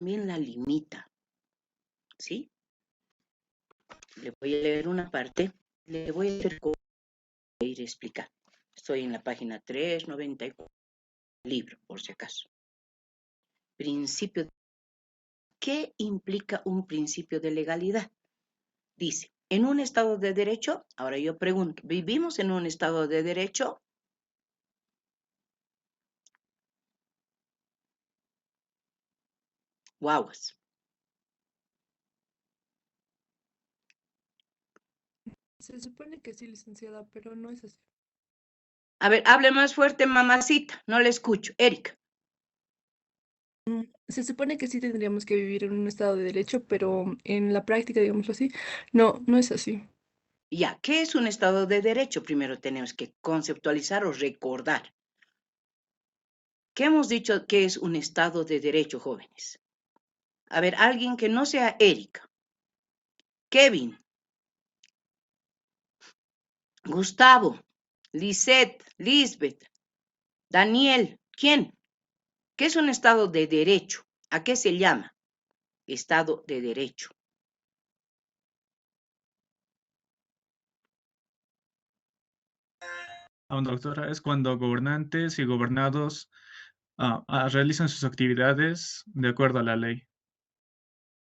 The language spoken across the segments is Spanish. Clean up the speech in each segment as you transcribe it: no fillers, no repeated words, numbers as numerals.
también la limita, ¿sí? Le voy a leer una parte, le voy a hacer ir a explicar. Estoy en la página 394, libro, por si acaso. Principio. ¿Qué implica un principio de legalidad? Dice, en un Estado de Derecho, ahora yo pregunto, ¿vivimos en un Estado de Derecho? Guaguas. Se supone que sí, licenciada, pero no es así. A ver, hable más fuerte, mamacita, no le escucho. Erika. Se supone que sí tendríamos que vivir en un estado de derecho, pero en la práctica, digámoslo así, no, no es así. Ya, ¿qué es un Estado de Derecho? Primero tenemos que conceptualizar o recordar. ¿Qué hemos dicho que es un Estado de Derecho, jóvenes? A ver, alguien que no sea Erika, Kevin, Gustavo, Lisette, Lisbeth, Daniel, ¿quién? ¿Qué es un Estado de Derecho? ¿A qué se llama? Estado de Derecho. Doctora, es cuando gobernantes y gobernados realizan sus actividades de acuerdo a la ley.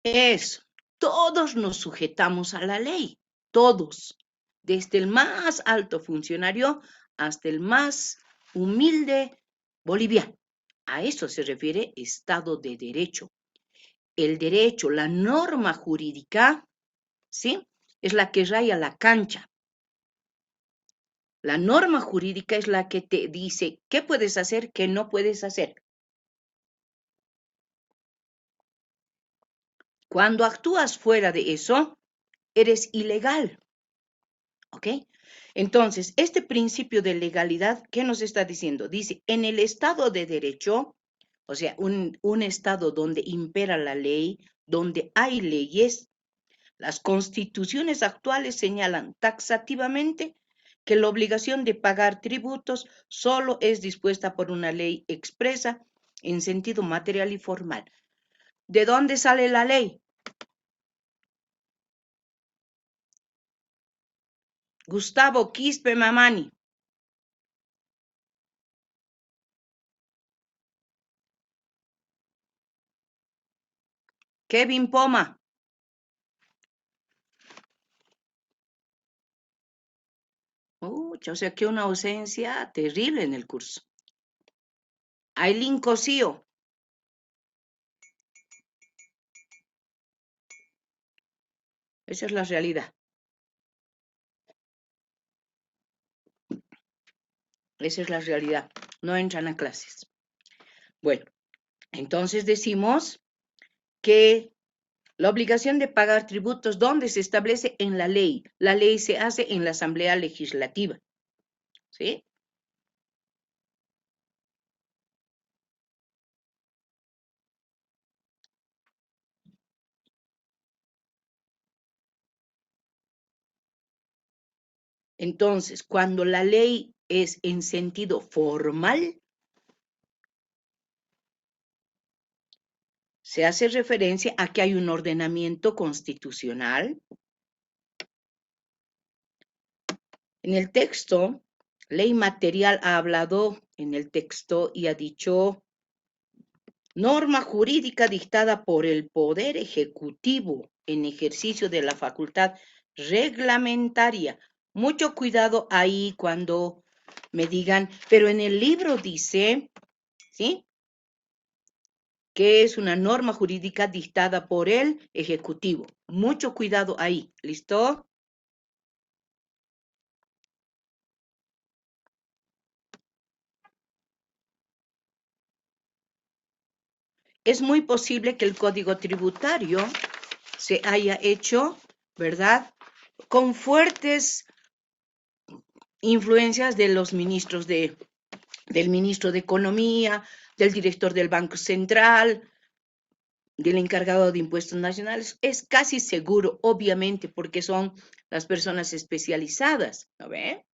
Eso. Todos nos sujetamos a la ley. Todos. Desde el más alto funcionario hasta el más humilde boliviano. A eso se refiere Estado de Derecho. El derecho, la norma jurídica, ¿sí? Es la que raya la cancha. La norma jurídica es la que te dice qué puedes hacer, qué no puedes hacer. Cuando actúas fuera de eso, eres ilegal. ¿Ok? Entonces, este principio de legalidad, ¿qué nos está diciendo? Dice, en el Estado de Derecho, o sea, un Estado donde impera la ley, donde hay leyes, las constituciones actuales señalan taxativamente que la obligación de pagar tributos solo es dispuesta por una ley expresa en sentido material y formal. ¿De dónde sale la ley? Gustavo Quispe Mamani. Kevin Poma. O sea que una ausencia terrible en el curso. Ailín Cosío. Esa es la realidad. Esa es la realidad. No entran a clases. Bueno, entonces decimos que la obligación de pagar tributos, ¿dónde se establece? En la ley. La ley se hace en la Asamblea Legislativa. ¿Sí? Entonces, cuando la ley es en sentido formal, se hace referencia a que hay un ordenamiento constitucional. En el texto, ley material ha hablado en el texto y ha dicho norma jurídica dictada por el Poder Ejecutivo en ejercicio de la facultad reglamentaria. Mucho cuidado ahí cuando me digan, pero en el libro dice, ¿sí? Que es una norma jurídica dictada por el Ejecutivo. Mucho cuidado ahí, ¿listo? Es muy posible que el Código Tributario se haya hecho, ¿verdad?, con fuertes influencias de los ministros del ministro de Economía, del director del Banco Central, del encargado de impuestos nacionales. Es casi seguro, obviamente, porque son las personas especializadas, ¿no ve?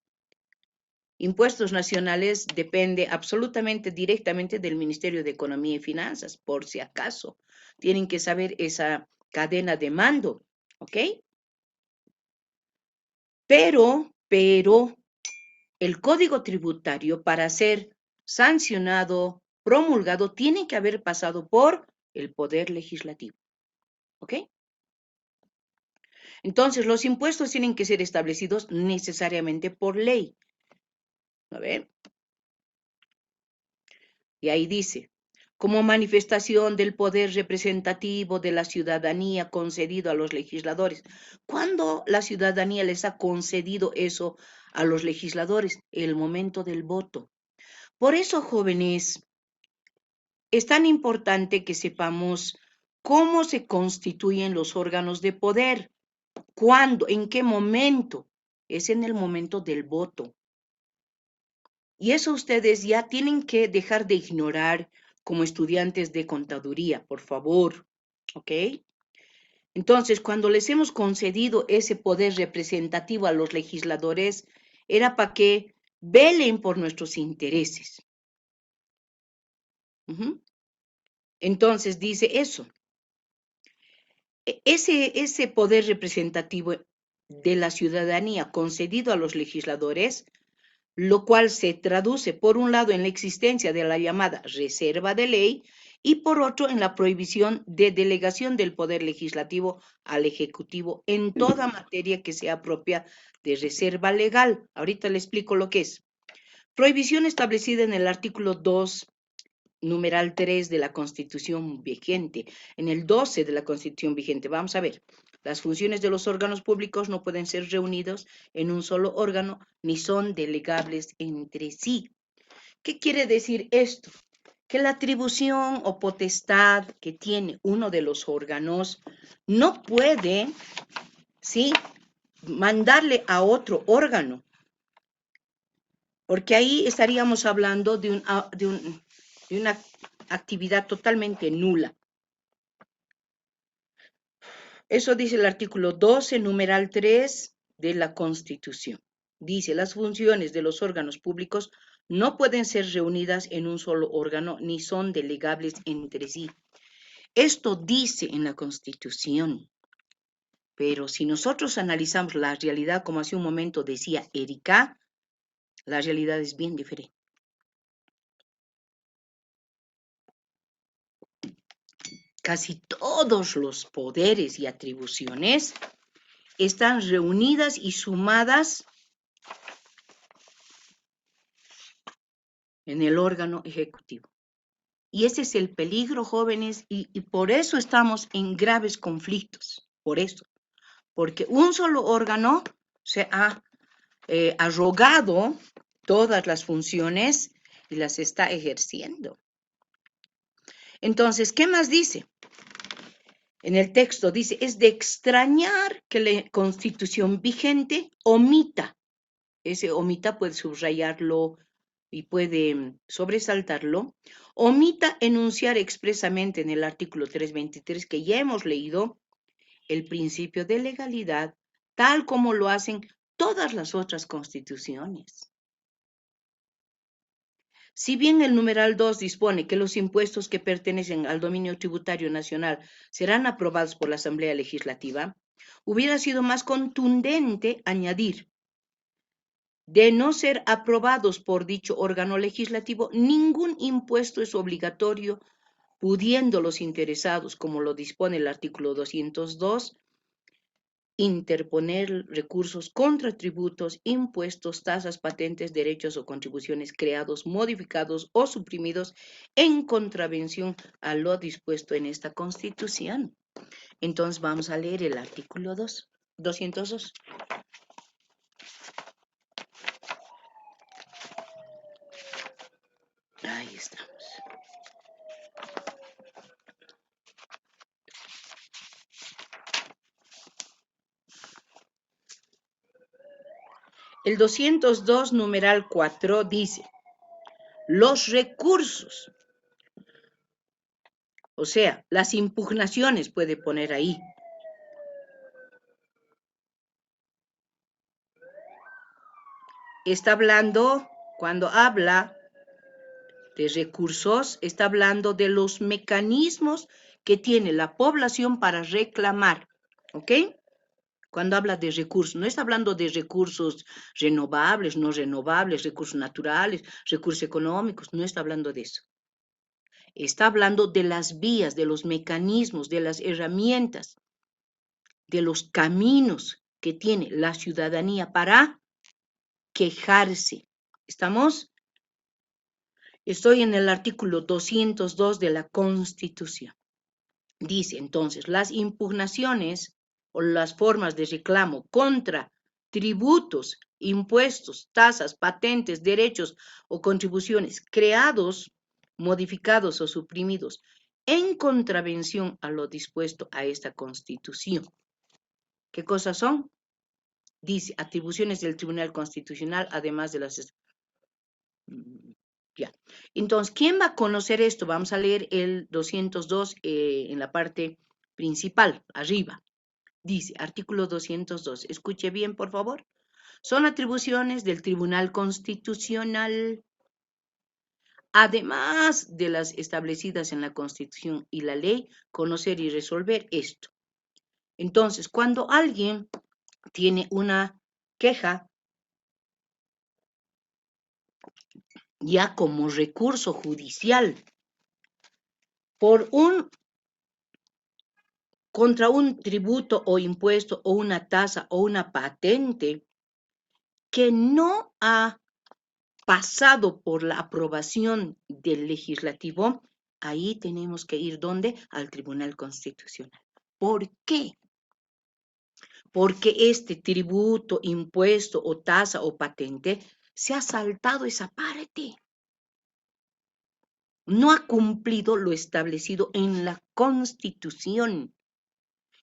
Impuestos nacionales depende absolutamente directamente del Ministerio de Economía y Finanzas, por si acaso. Tienen que saber esa cadena de mando, ¿ok? Pero el Código Tributario, para ser sancionado, promulgado, tiene que haber pasado por el Poder Legislativo, ¿ok? Entonces, los impuestos tienen que ser establecidos necesariamente por ley. A ver. Y ahí dice, como manifestación del poder representativo de la ciudadanía concedido a los legisladores. ¿Cuándo la ciudadanía les ha concedido eso a los legisladores? El momento del voto. Por eso, jóvenes, es tan importante que sepamos cómo se constituyen los órganos de poder. ¿Cuándo? ¿En qué momento? Es en el momento del voto. Y eso ustedes ya tienen que dejar de ignorar como estudiantes de contaduría, por favor, ¿ok? Entonces, cuando les hemos concedido ese poder representativo a los legisladores, era para que velen por nuestros intereses. Entonces, dice eso. Ese poder representativo de la ciudadanía concedido a los legisladores, lo cual se traduce por un lado en la existencia de la llamada reserva de ley y por otro en la prohibición de delegación del poder legislativo al ejecutivo en toda materia que sea propia de reserva legal. Ahorita le explico lo que es. Prohibición establecida en el artículo 2, numeral 3 de la Constitución vigente, en el 12 de la Constitución vigente. Vamos a ver. Las funciones de los órganos públicos no pueden ser reunidos en un solo órgano ni son delegables entre sí. ¿Qué quiere decir esto? Que la atribución o potestad que tiene uno de los órganos no puede, ¿sí?, mandarle a otro órgano, porque ahí estaríamos hablando de una actividad totalmente nula. Eso dice el artículo 12, numeral 3 de la Constitución. Dice, las funciones de los órganos públicos no pueden ser reunidas en un solo órgano ni son delegables entre sí. Esto dice en la Constitución. Pero si nosotros analizamos la realidad, como hace un momento decía Erika, la realidad es bien diferente. Casi todos los poderes y atribuciones están reunidas y sumadas en el órgano ejecutivo. Y ese es el peligro, jóvenes, y por eso estamos en graves conflictos, por eso. Porque un solo órgano se ha arrogado todas las funciones y las está ejerciendo. Entonces, ¿qué más dice? En el texto dice, es de extrañar que la Constitución vigente omita. Ese omita puede subrayarlo y puede sobresaltarlo. Omita enunciar expresamente en el artículo 323 que ya hemos leído el principio de legalidad, tal como lo hacen todas las otras constituciones. Si bien el numeral 2 dispone que los impuestos que pertenecen al dominio tributario nacional serán aprobados por la Asamblea Legislativa, hubiera sido más contundente añadir, de no ser aprobados por dicho órgano legislativo, ningún impuesto es obligatorio, pudiendo los interesados, como lo dispone el artículo 202, interponer recursos contra tributos, impuestos, tasas, patentes, derechos o contribuciones creados, modificados o suprimidos en contravención a lo dispuesto en esta Constitución. Entonces vamos a leer el artículo 202. Ahí estamos. El 202, numeral 4, dice, los recursos, o sea, las impugnaciones puede poner ahí. está hablando, cuando habla de recursos, está hablando de los mecanismos que tiene la población para reclamar, ¿ok? Cuando habla de recursos, no está hablando de recursos renovables, no renovables, recursos naturales, recursos económicos, no está hablando de eso. Está hablando de las vías, de los mecanismos, de las herramientas, de los caminos que tiene la ciudadanía para quejarse. ¿Estamos? Estoy en el artículo 202 de la Constitución. Dice entonces, las impugnaciones o las formas de reclamo contra tributos, impuestos, tasas, patentes, derechos o contribuciones creados, modificados o suprimidos en contravención a lo dispuesto a esta Constitución. ¿Qué cosas son? Dice, atribuciones del Tribunal Constitucional, además de las... Ya. Entonces, ¿quién va a conocer esto? Vamos a leer el 202 en la parte principal, arriba. Dice, artículo 202. Escuche bien, por favor. Son atribuciones del Tribunal Constitucional, además de las establecidas en la Constitución y la ley, conocer y resolver esto. Entonces, cuando alguien tiene una queja, ya como recurso judicial, contra un tributo o impuesto o una tasa o una patente que no ha pasado por la aprobación del legislativo, ahí tenemos que ir ¿dónde? Al Tribunal Constitucional. ¿Por qué? Porque este tributo, impuesto o tasa o patente se ha saltado esa parte. No ha cumplido lo establecido en la Constitución.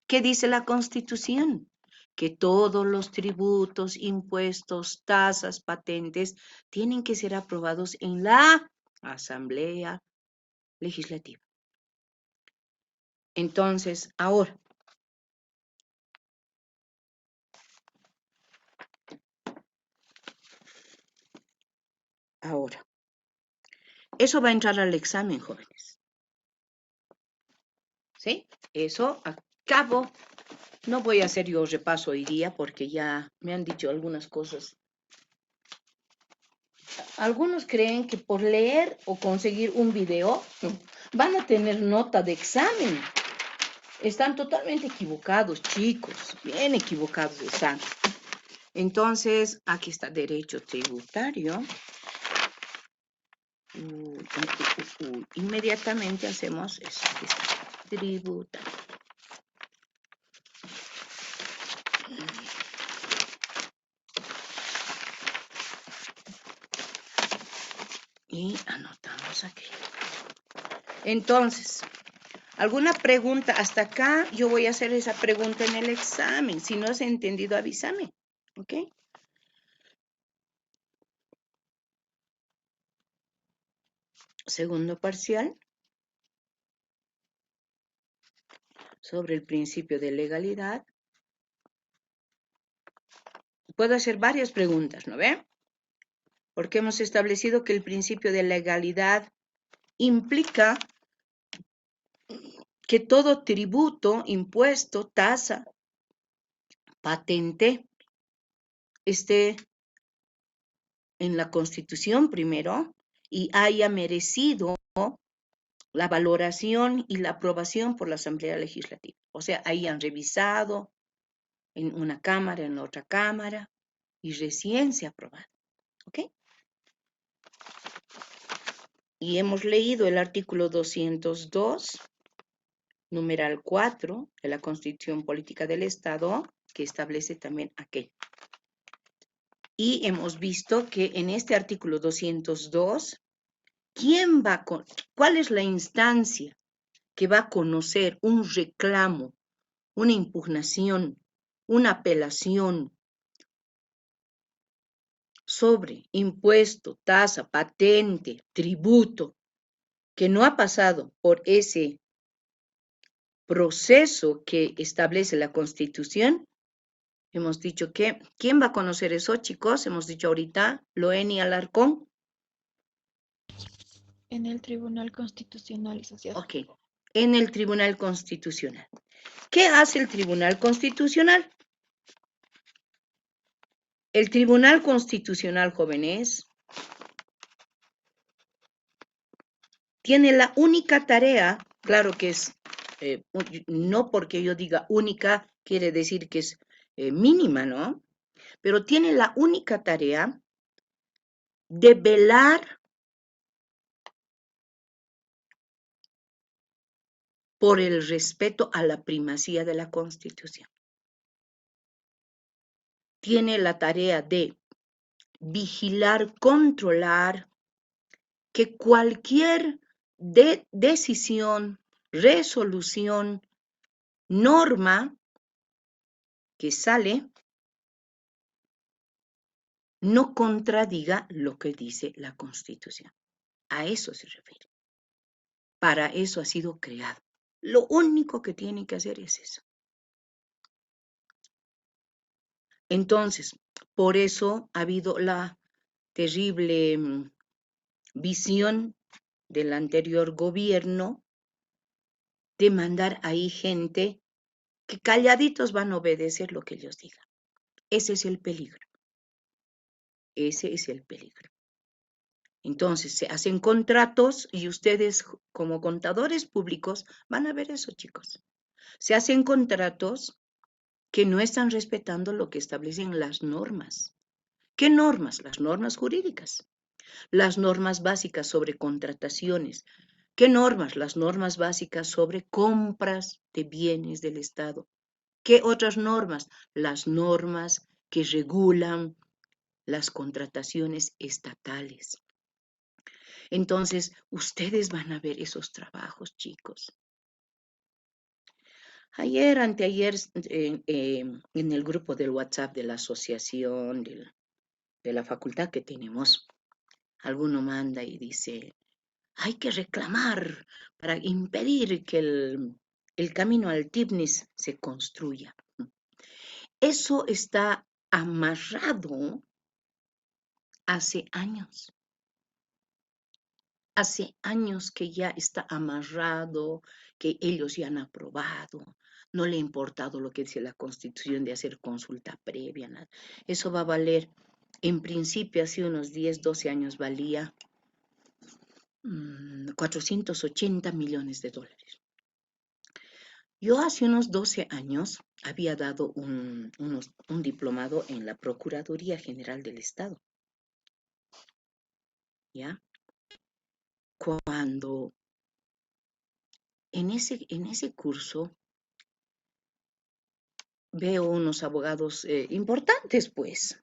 ¿Qué dice la Constitución? Que todos los tributos, impuestos, tasas, patentes tienen que ser aprobados en la Asamblea Legislativa. Entonces, ahora, eso va a entrar al examen, jóvenes. ¿Sí? Eso acabo. No voy a hacer yo repaso hoy día porque ya me han dicho algunas cosas. Algunos creen que por leer o conseguir un video van a tener nota de examen. Están totalmente equivocados, chicos. Bien equivocados están. Entonces, aquí está derecho tributario. Inmediatamente hacemos eso. Aquí está, tributario. Y anotamos aquí. Entonces, ¿alguna pregunta? Hasta acá yo voy a hacer esa pregunta en el examen. Si no has entendido, avísame. ¿Ok? Segundo parcial. Sobre el principio de legalidad. Puedo hacer varias preguntas, ¿no ve? Porque hemos establecido que el principio de legalidad implica que todo tributo, impuesto, tasa, patente, esté en la Constitución primero y haya merecido la valoración y la aprobación por la Asamblea Legislativa. O sea, hayan revisado en una cámara, en la otra cámara, y recién se ha aprobado. ¿Ok? Y hemos leído el artículo 202, numeral 4 de la Constitución Política del Estado, que establece también aquel. Y hemos visto que en este artículo 202, ¿cuál es la instancia que va a conocer un reclamo, una impugnación, una apelación sobre impuesto, tasa, patente, tributo, que no ha pasado por ese proceso que establece la Constitución? Hemos dicho que, ¿quién va a conocer eso, chicos? Hemos dicho ahorita, Loeni Alarcón. En el Tribunal Constitucional, licenciada. Ok, en el Tribunal Constitucional. ¿Qué hace el Tribunal Constitucional? El Tribunal Constitucional, jóvenes, tiene la única tarea, claro que es, no porque yo diga única, quiere decir que es mínima, ¿no? Pero tiene la única tarea de velar por el respeto a la primacía de la Constitución. Tiene la tarea de vigilar, controlar que cualquier decisión, resolución, norma que sale no contradiga lo que dice la Constitución. A eso se refiere. Para eso ha sido creado. Lo único que tiene que hacer es eso. Entonces, por eso ha habido la terrible visión del anterior gobierno de mandar ahí gente que calladitos van a obedecer lo que ellos digan. Ese es el peligro. Ese es el peligro. Entonces, se hacen contratos y ustedes como contadores públicos van a ver eso, chicos. Se hacen contratos que no están respetando lo que establecen las normas. ¿Qué normas? Las normas jurídicas. Las normas básicas sobre contrataciones. ¿Qué normas? Las normas básicas sobre compras de bienes del Estado. ¿Qué otras normas? Las normas que regulan las contrataciones estatales. Entonces, ustedes van a ver esos trabajos, chicos. Ayer, anteayer, en el grupo del WhatsApp de la asociación, de la facultad que tenemos, alguno manda y dice, hay que reclamar para impedir que el camino al Tibnis se construya. Eso está amarrado hace años. Hace años que ya está amarrado, que ellos ya han aprobado. No le ha importado lo que dice la Constitución de hacer consulta previa, nada. Eso va a valer, en principio, hace unos 10, 12 años valía 480 millones de dólares. Yo hace unos 12 años había dado un diplomado en la Procuraduría General del Estado. ¿Ya? Cuando en ese curso veo unos abogados importantes, pues.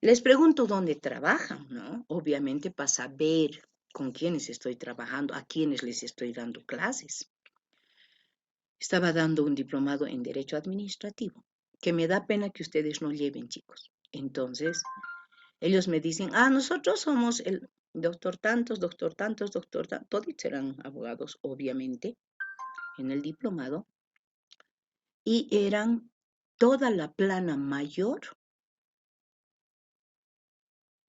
Les pregunto dónde trabajan, ¿no? Obviamente para saber con quiénes estoy trabajando, a quiénes les estoy dando clases. Estaba dando un diplomado en Derecho Administrativo, que me da pena que ustedes no lleven, chicos. Entonces, ellos me dicen, nosotros somos el doctor tantos, todos eran abogados, obviamente, en el diplomado, y eran toda la plana mayor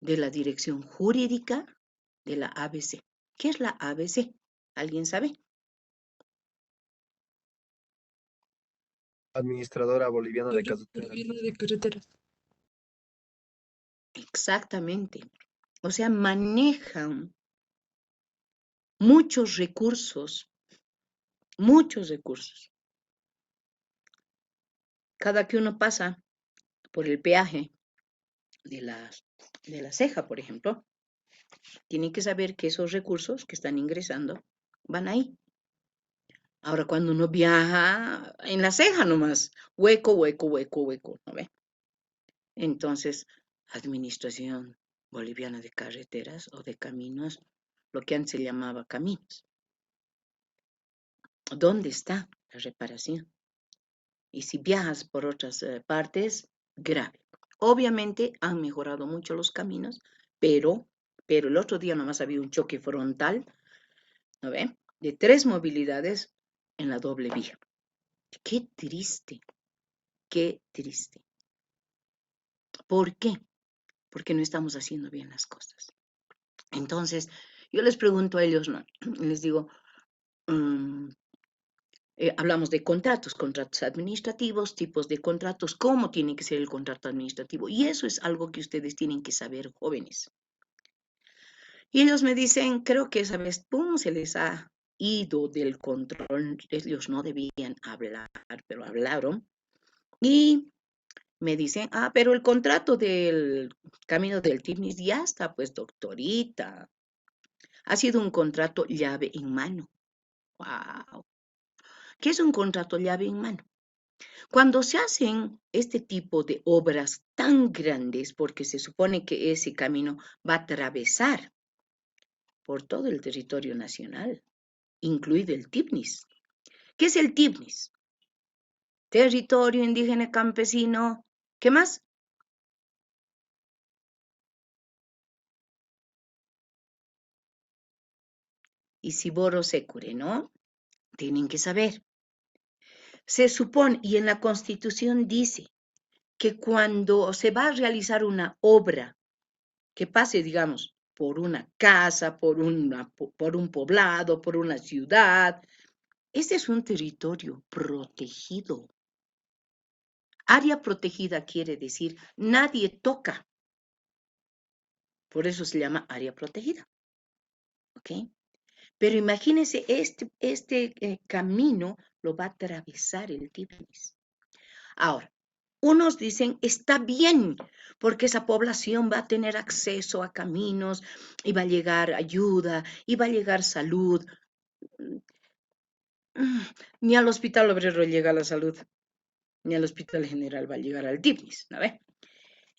de la Dirección Jurídica de la ABC. ¿Qué es la ABC? ¿Alguien sabe? Administradora boliviana de Gobierno de carreteras. Exactamente. O sea, manejan muchos recursos. Cada que uno pasa por el peaje de la ceja, por ejemplo, tiene que saber que esos recursos que están ingresando van ahí. Ahora, cuando uno viaja en la ceja nomás, hueco, ¿no ve? Entonces, Administración Boliviana de Carreteras o de Caminos, lo que antes se llamaba caminos. ¿Dónde está la reparación? Y si viajas por otras partes, grave. Obviamente han mejorado mucho los caminos, pero el otro día nomás había un choque frontal, ¿no ve? De 3 movilidades en la doble vía. Qué Qué triste. ¿Por qué? Porque no estamos haciendo bien las cosas. Entonces, yo les pregunto a ellos, ¿no? Les digo, hablamos de contratos administrativos, tipos de contratos, cómo tiene que ser el contrato administrativo. Y eso es algo que ustedes tienen que saber, jóvenes. Y ellos me dicen, creo que esa vez, ¡pum!, se les ha ido del control. Ellos no debían hablar, pero hablaron. Y me dicen, pero el contrato del camino del Tignis ya está, pues, doctorita. Ha sido un contrato llave en mano. ¡Wow! ¿Qué es un contrato llave en mano? Cuando se hacen este tipo de obras tan grandes, porque se supone que ese camino va a atravesar por todo el territorio nacional, incluido el Tignis. ¿Qué es el Tignis? Territorio indígena campesino. ¿Qué más? Y Siboro Secure, ¿no? Tienen que saber. Se supone, y en la Constitución dice, que cuando se va a realizar una obra que pase, digamos, por una casa, por un poblado, por una ciudad, ese es un territorio protegido. Área protegida quiere decir nadie toca. Por eso se llama área protegida. ¿Ok? Pero imagínense, este camino lo va a atravesar el Tigris. Ahora, unos dicen, está bien, porque esa población va a tener acceso a caminos y va a llegar ayuda y va a llegar salud. Ni al hospital obrero llega la salud, ni al hospital general va a llegar al Tigris, ¿no ve?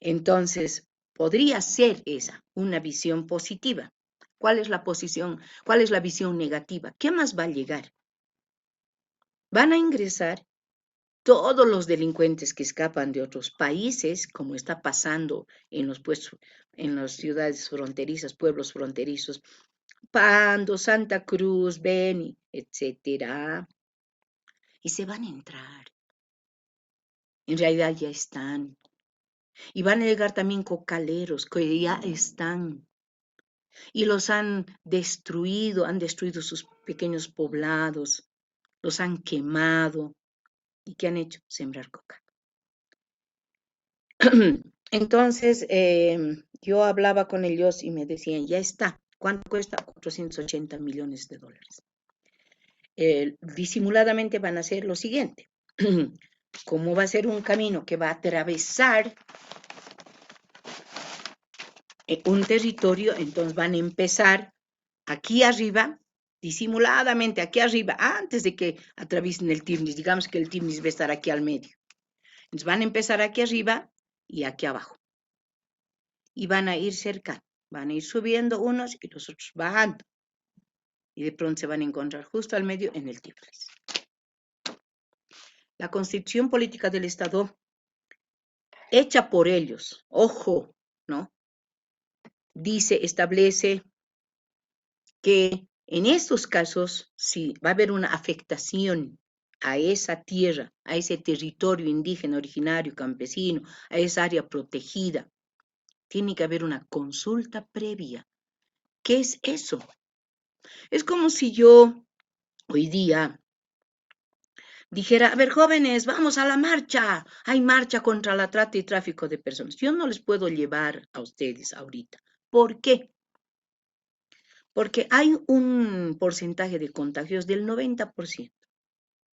Entonces, podría ser esa una visión positiva. ¿Cuál es la posición? ¿Cuál es la visión negativa? ¿Qué más va a llegar? Van a ingresar todos los delincuentes que escapan de otros países, como está pasando en las ciudades fronterizas, pueblos fronterizos, Pando, Santa Cruz, Beni, etcétera, y se van a entrar. En realidad ya están. Y van a llegar también cocaleros que ya están. Y los han destruido sus pequeños poblados, los han quemado. ¿Y qué han hecho? Sembrar coca. Entonces, yo hablaba con ellos y me decían, ya está. ¿Cuánto cuesta? 480 millones de dólares. Disimuladamente van a hacer lo siguiente. Como va a ser un camino que va a atravesar un territorio, entonces van a empezar aquí arriba, disimuladamente aquí arriba, antes de que atraviesen el Tigris. Digamos que el Tigris va a estar aquí al medio. Entonces van a empezar aquí arriba y aquí abajo. Y van a ir cerca, van a ir subiendo unos y los otros bajando. Y de pronto se van a encontrar justo al medio en el Tigris. La constitución política del Estado, hecha por ellos, ojo, ¿no? Establece que en estos casos, si va a haber una afectación a esa tierra, a ese territorio indígena, originario, campesino, a esa área protegida, tiene que haber una consulta previa. ¿Qué es eso? Es como si yo hoy día dijera, a ver, jóvenes, vamos a la marcha. Hay marcha contra la trata y tráfico de personas. Yo no les puedo llevar a ustedes ahorita. ¿Por qué? Porque hay un porcentaje de contagios del 90%.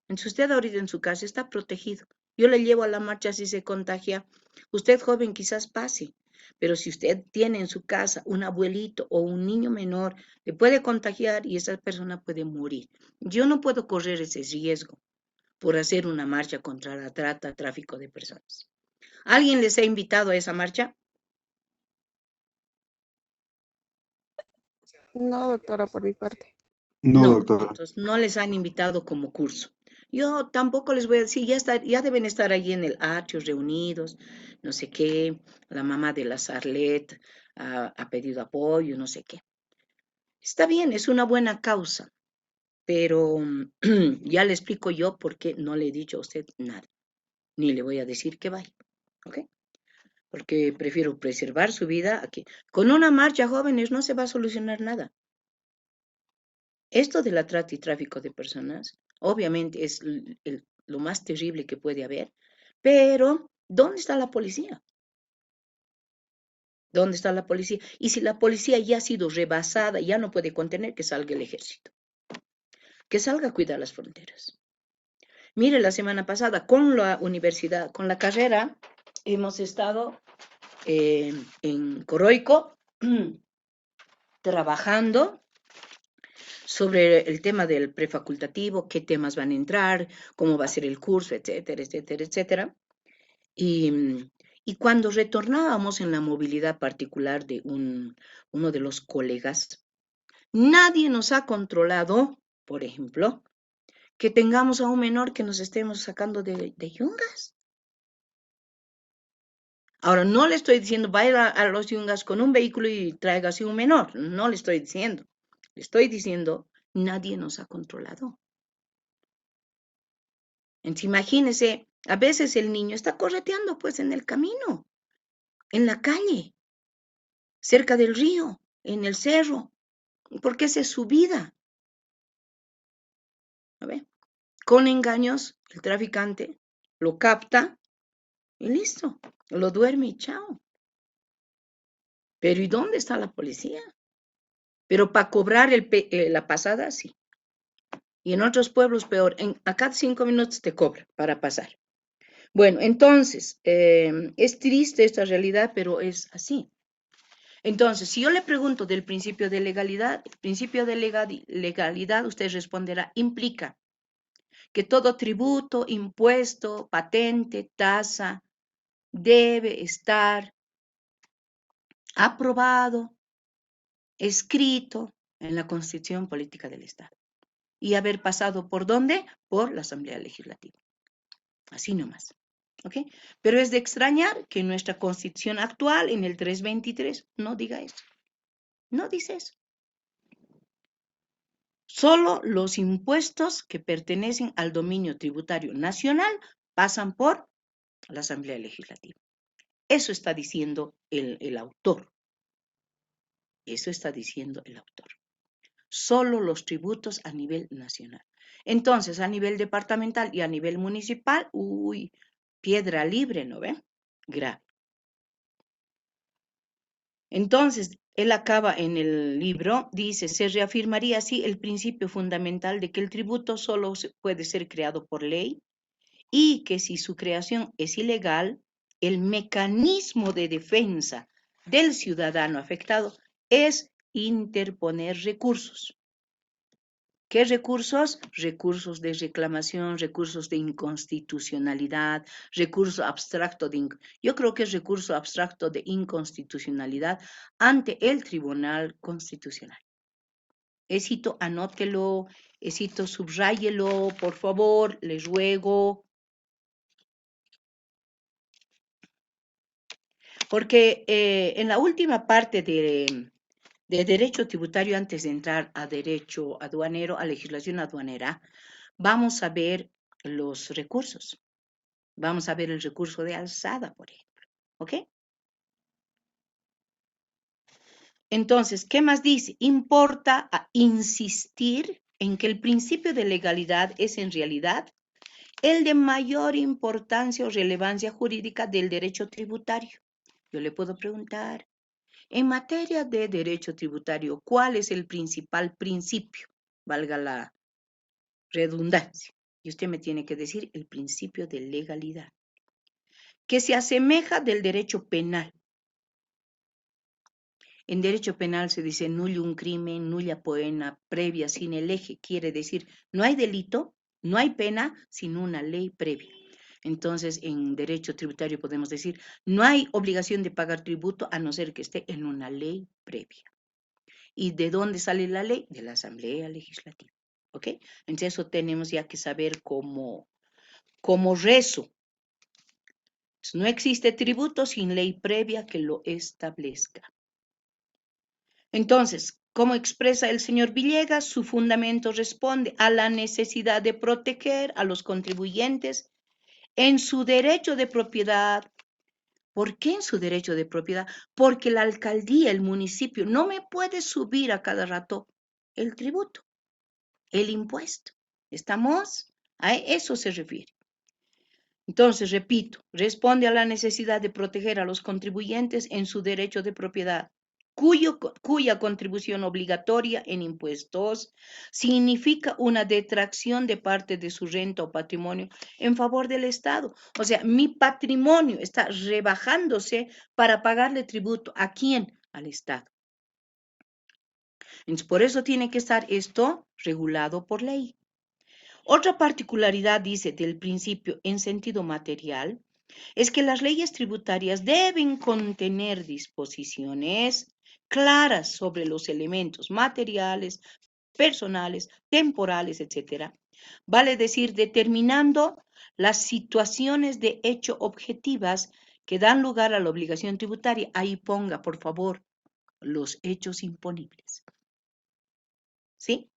Entonces usted ahorita en su casa está protegido. Yo le llevo a la marcha si se contagia. Usted joven quizás pase, pero si usted tiene en su casa un abuelito o un niño menor, le puede contagiar y esa persona puede morir. Yo no puedo correr ese riesgo por hacer una marcha contra la trata, tráfico de personas. ¿Alguien les ha invitado a esa marcha? No, doctora, por mi parte. No, No, doctora. entonces no les han invitado como curso. Yo tampoco les voy a decir, ya deben estar allí en el atrio reunidos, no sé qué, la mamá de la Sarlet ha pedido apoyo, no sé qué. Está bien, es una buena causa, pero ya le explico yo por qué no le he dicho a usted nada. ni le voy a decir que vaya, ¿ok? Porque prefiero preservar su vida aquí. Con una marcha, jóvenes, no se va a solucionar nada. Esto de la trata y tráfico de personas, obviamente es lo más terrible que puede haber, pero ¿dónde está la policía? ¿Dónde está la policía? Y si la policía ya ha sido rebasada, ya no puede contener, que salga el ejército, que salga a cuidar las fronteras. Mire, la semana pasada con la universidad, con la carrera, hemos estado en Coroico trabajando sobre el tema del prefacultativo, qué temas van a entrar, cómo va a ser el curso, etcétera, etcétera, etcétera. Y cuando retornábamos en la movilidad particular de uno de los colegas, nadie nos ha controlado, por ejemplo, que tengamos a un menor que nos estemos sacando de yungas. Ahora, no le estoy diciendo vaya a los yungas con un vehículo y tráigase un menor, no le estoy diciendo. Le estoy diciendo, nadie nos ha controlado. Entonces, imagínese, a veces el niño está correteando pues en el camino, en la calle, cerca del río, en el cerro, porque esa es su vida. ¿A ver? Con engaños, el traficante lo capta y listo, lo duerme y chao. Pero ¿y dónde está la policía? Pero para cobrar la pasada, sí. Y en otros pueblos peor, a cada 5 minutos te cobra para pasar. Bueno, entonces, es triste esta realidad, pero es así. Entonces, si yo le pregunto del principio de legalidad, el principio de legalidad, usted responderá, implica que todo tributo, impuesto, patente, tasa, debe estar aprobado, escrito en la Constitución Política del Estado. Y haber pasado ¿por dónde? Por la Asamblea Legislativa. Así nomás. ¿Ok? Pero es de extrañar que nuestra Constitución actual, en el 323, no diga eso. No dice eso. Solo los impuestos que pertenecen al dominio tributario nacional pasan por la Asamblea Legislativa. Eso está diciendo el autor. Eso está diciendo el autor. Solo los tributos a nivel nacional. Entonces, a nivel departamental y a nivel municipal, uy, piedra libre, ¿no ven? Grave. Entonces, él acaba en el libro, dice, se reafirmaría así el principio fundamental de que el tributo solo puede ser creado por ley y que si su creación es ilegal, el mecanismo de defensa del ciudadano afectado es interponer recursos. ¿Qué recursos? Recursos de reclamación, recursos de inconstitucionalidad, recurso abstracto yo creo que es recurso abstracto de inconstitucionalidad ante el Tribunal Constitucional. Esito, anótelo, esito, subráyelo, por favor, les ruego. Porque en la última parte de derecho tributario, antes de entrar a derecho aduanero, a legislación aduanera, vamos a ver los recursos. Vamos a ver el recurso de alzada, por ejemplo. ¿Ok? Entonces, ¿qué más dice? Importa insistir en que el principio de legalidad es en realidad el de mayor importancia o relevancia jurídica del derecho tributario. Yo le puedo preguntar, en materia de derecho tributario, ¿cuál es el principal principio? Valga la redundancia. Y usted me tiene que decir el principio de legalidad, que se asemeja del derecho penal. En derecho penal se dice nullum crimen, nulla poena, previa sine lege. Quiere decir, no hay delito, no hay pena, sino una ley previa. Entonces, en derecho tributario podemos decir, no hay obligación de pagar tributo a no ser que esté en una ley previa. ¿Y de dónde sale la ley? De la Asamblea Legislativa. ¿Ok? Entonces, eso tenemos ya que saber como rezo. No existe tributo sin ley previa que lo establezca. Entonces, como expresa el señor Villegas, su fundamento responde a la necesidad de proteger a los contribuyentes en su derecho de propiedad. ¿Por qué en su derecho de propiedad? Porque la alcaldía, el municipio, no me puede subir a cada rato el tributo, el impuesto. ¿Estamos? A eso se refiere. Entonces, repito, responde a la necesidad de proteger a los contribuyentes en su derecho de propiedad, cuya contribución obligatoria en impuestos significa una detracción de parte de su renta o patrimonio en favor del Estado. O sea, mi patrimonio está rebajándose para pagarle tributo. ¿A quién? Al Estado. Entonces, por eso tiene que estar esto regulado por ley. Otra particularidad, dice, del principio en sentido material, es que las leyes tributarias deben contener disposiciones claras sobre los elementos materiales, personales, temporales, etcétera. Vale decir, determinando las situaciones de hecho objetivas que dan lugar a la obligación tributaria. Ahí ponga, por favor, los hechos imponibles. ¿Sí?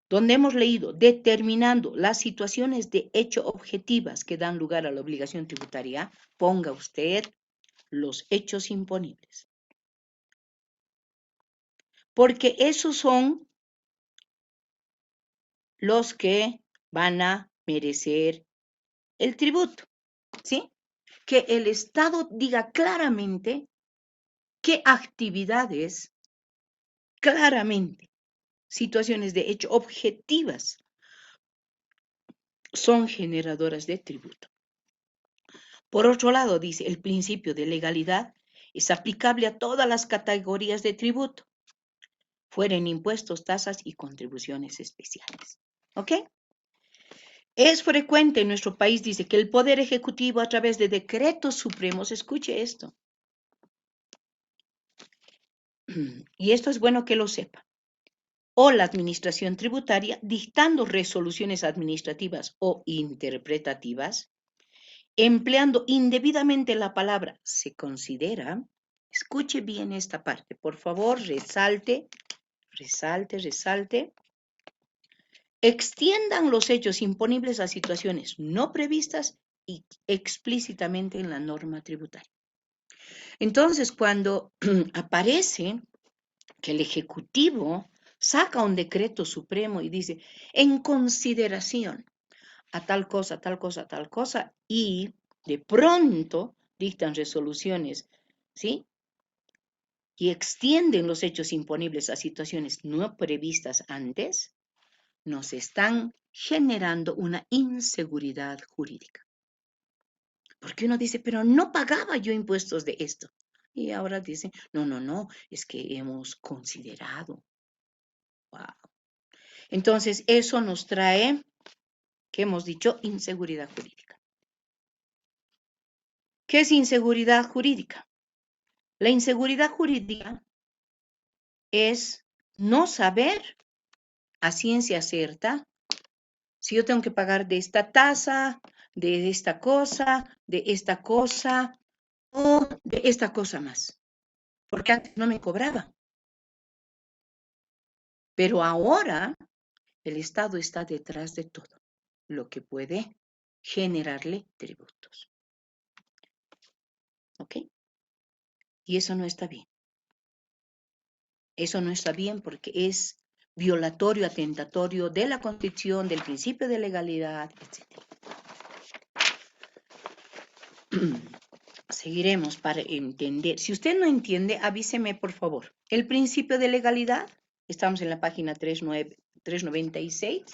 Donde hemos leído, determinando las situaciones de hecho objetivas que dan lugar a la obligación tributaria, ponga usted los hechos imponibles. Porque esos son los que van a merecer el tributo, ¿sí? Que el Estado diga claramente qué actividades, claramente, situaciones de hecho objetivas son generadoras de tributo. Por otro lado, dice, el principio de legalidad es aplicable a todas las categorías de tributo, fueren impuestos, tasas y contribuciones especiales. ¿Ok? Es frecuente en nuestro país, dice, que el Poder Ejecutivo a través de decretos supremos, escuche esto, y esto es bueno que lo sepa, o la administración tributaria dictando resoluciones administrativas o interpretativas, empleando indebidamente la palabra se considera. Escuche bien esta parte, por favor, resalte, resalte, resalte. Extiendan los hechos imponibles a situaciones no previstas y explícitamente en la norma tributaria. Entonces, cuando aparece que el Ejecutivo saca un decreto supremo y dice, en consideración a tal cosa, tal cosa, tal cosa, y de pronto dictan resoluciones, ¿sí? Y extienden los hechos imponibles a situaciones no previstas antes, nos están generando una inseguridad jurídica. Porque uno dice, pero no pagaba yo impuestos de esto. Y ahora dice, no, es que hemos considerado. Wow. Entonces, eso nos trae, ¿qué hemos dicho? Inseguridad jurídica. ¿Qué es inseguridad jurídica? La inseguridad jurídica es no saber a ciencia cierta si yo tengo que pagar de esta tasa, de esta cosa, o de esta cosa más. Porque antes no me cobraba. Pero ahora el Estado está detrás de todo, lo que puede generarle tributos. ¿Ok? Y eso no está bien. Eso no está bien porque es violatorio, atentatorio de la Constitución, del principio de legalidad, etc. Seguiremos para entender. Si usted no entiende, avíseme, por favor. El principio de legalidad, estamos en la página 396.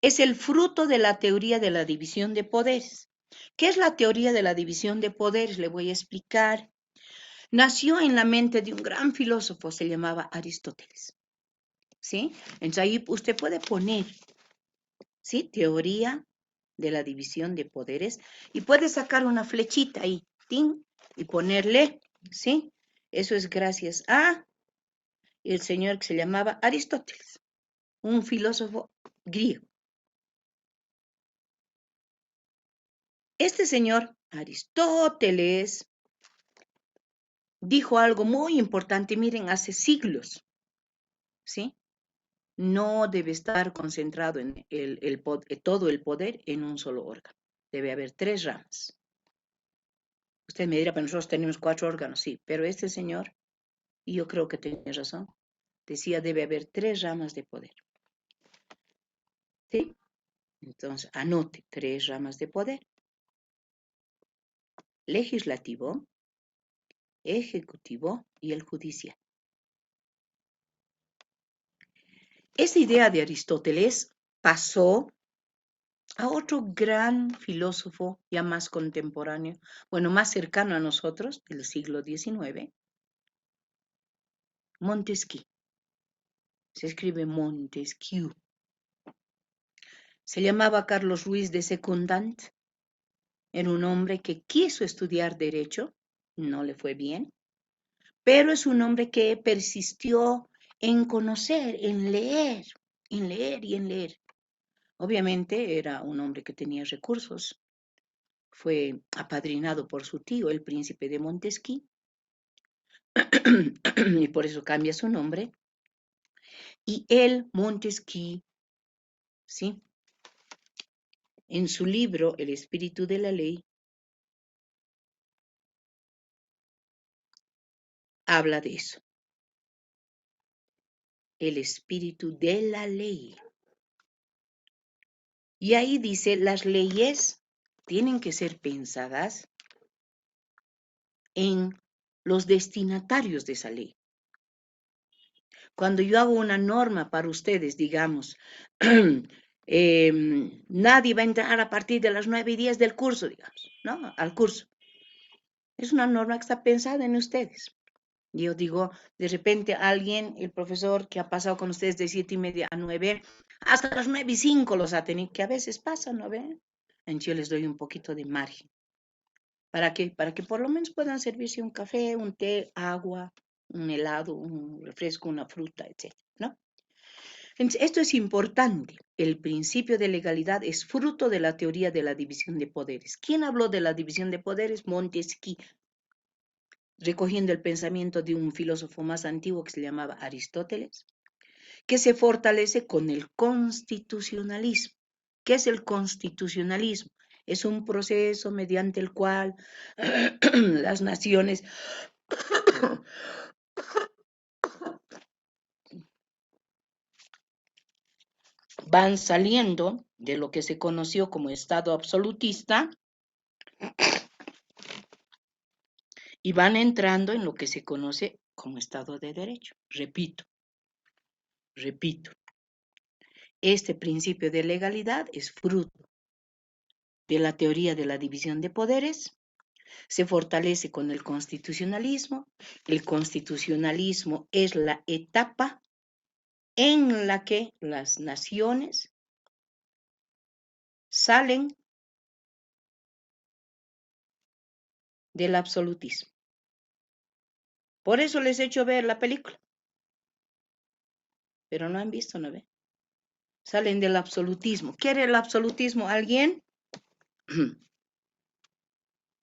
Es el fruto de la teoría de la división de poderes. ¿Qué es la teoría de la división de poderes? Le voy a explicar. Nació en la mente de un gran filósofo, se llamaba Aristóteles. ¿Sí? Entonces ahí usted puede poner, ¿sí? Teoría de la división de poderes y puede sacar una flechita ahí, ¡ting! Y ponerle, ¿sí? Eso es gracias a el señor que se llamaba Aristóteles, un filósofo griego. Este señor, Aristóteles, dijo algo muy importante, miren, hace siglos, ¿sí? no debe estar concentrado en todo el poder en un solo órgano. Debe haber 3 ramas. Usted me dirá, pero nosotros tenemos 4 órganos, sí, pero este señor, y yo creo que tenía razón, decía debe haber 3 ramas de poder. ¿Sí? Entonces, anote 3 ramas de poder. Legislativo, ejecutivo y el judicial. Esa idea de Aristóteles pasó a otro gran filósofo ya más contemporáneo, bueno, más cercano a nosotros, del siglo XIX, Montesquieu. Se escribe Montesquieu. Se llamaba Carlos Ruiz de Secundant. Era un hombre que quiso estudiar derecho, no le fue bien, pero es un hombre que persistió en conocer, en leer y en leer. Obviamente era un hombre que tenía recursos. Fue apadrinado por su tío, el príncipe de Montesquieu, y por eso cambia su nombre. Y él, Montesquieu, ¿sí? En su libro El espíritu de la ley, habla de eso. El espíritu de la ley. Y ahí dice, las leyes tienen que ser pensadas en los destinatarios de esa ley. Cuando yo hago una norma para ustedes, digamos, nadie va a entrar a partir de las 9:10 del curso, digamos, ¿no? Al curso. Es una norma que está pensada en ustedes. Yo digo, de repente alguien, el profesor que ha pasado con ustedes de 7:30 a 9, hasta las 9:05 los ha tenido, que a veces pasa, ¿no ven? Entonces yo les doy un poquito de margen. ¿Para qué? Para que por lo menos puedan servirse un café, un té, agua, un helado, un refresco, una fruta, etc., ¿no? Entonces, esto es importante. El principio de legalidad es fruto de la teoría de la división de poderes. ¿Quién habló de la división de poderes? Montesquieu, recogiendo el pensamiento de un filósofo más antiguo que se llamaba Aristóteles, que se fortalece con el constitucionalismo. ¿Qué es el constitucionalismo? Es un proceso mediante el cual las naciones van saliendo de lo que se conoció como Estado absolutista y van entrando en lo que se conoce como Estado de Derecho. Repito, este principio de legalidad es fruto de la teoría de la división de poderes, se fortalece con el constitucionalismo. El constitucionalismo es la etapa en la que las naciones salen del absolutismo. Por eso les he hecho ver la película, pero no han visto, ¿no ve? Salen del absolutismo. ¿Quiere el absolutismo alguien?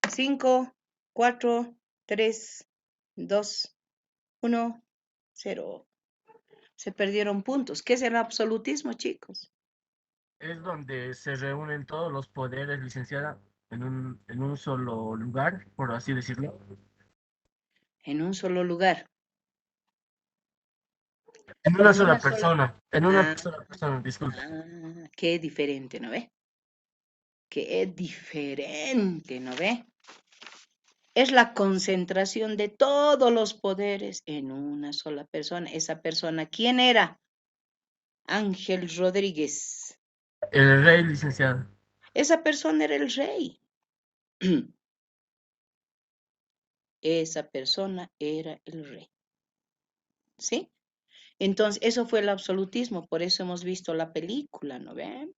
5, 4, 3, 2, 1, 0. Se perdieron puntos. ¿Qué es el absolutismo, chicos? Es donde se reúnen todos los poderes, licenciada, en un solo lugar, por así decirlo. En un solo lugar. En una En sola una sola. persona, en una Ah, sola persona, disculpe. qué diferente, ¿no ve? Qué diferente, ¿no ve? Es la concentración de todos los poderes en una sola persona. Esa persona, ¿quién era? Ángel Rodríguez. El rey, licenciada. Esa persona era el rey. Esa persona era el rey. ¿Sí? Entonces, eso fue el absolutismo, por eso hemos visto la película, ¿no ven?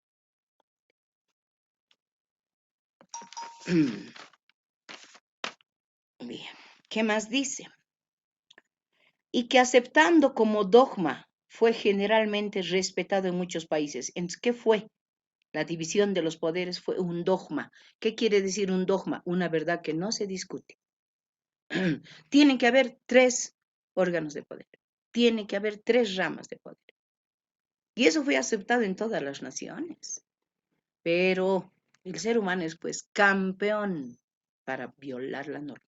Bien, ¿qué más dice? Y que aceptando como dogma fue generalmente respetado en muchos países. Entonces, ¿qué fue? La división de los poderes fue un dogma. ¿Qué quiere decir un dogma? Una verdad que no se discute. Tienen que haber 3 órganos de poder. Tiene que haber 3 ramas de poder. Y eso fue aceptado en todas las naciones. Pero el ser humano es pues campeón para violar la norma.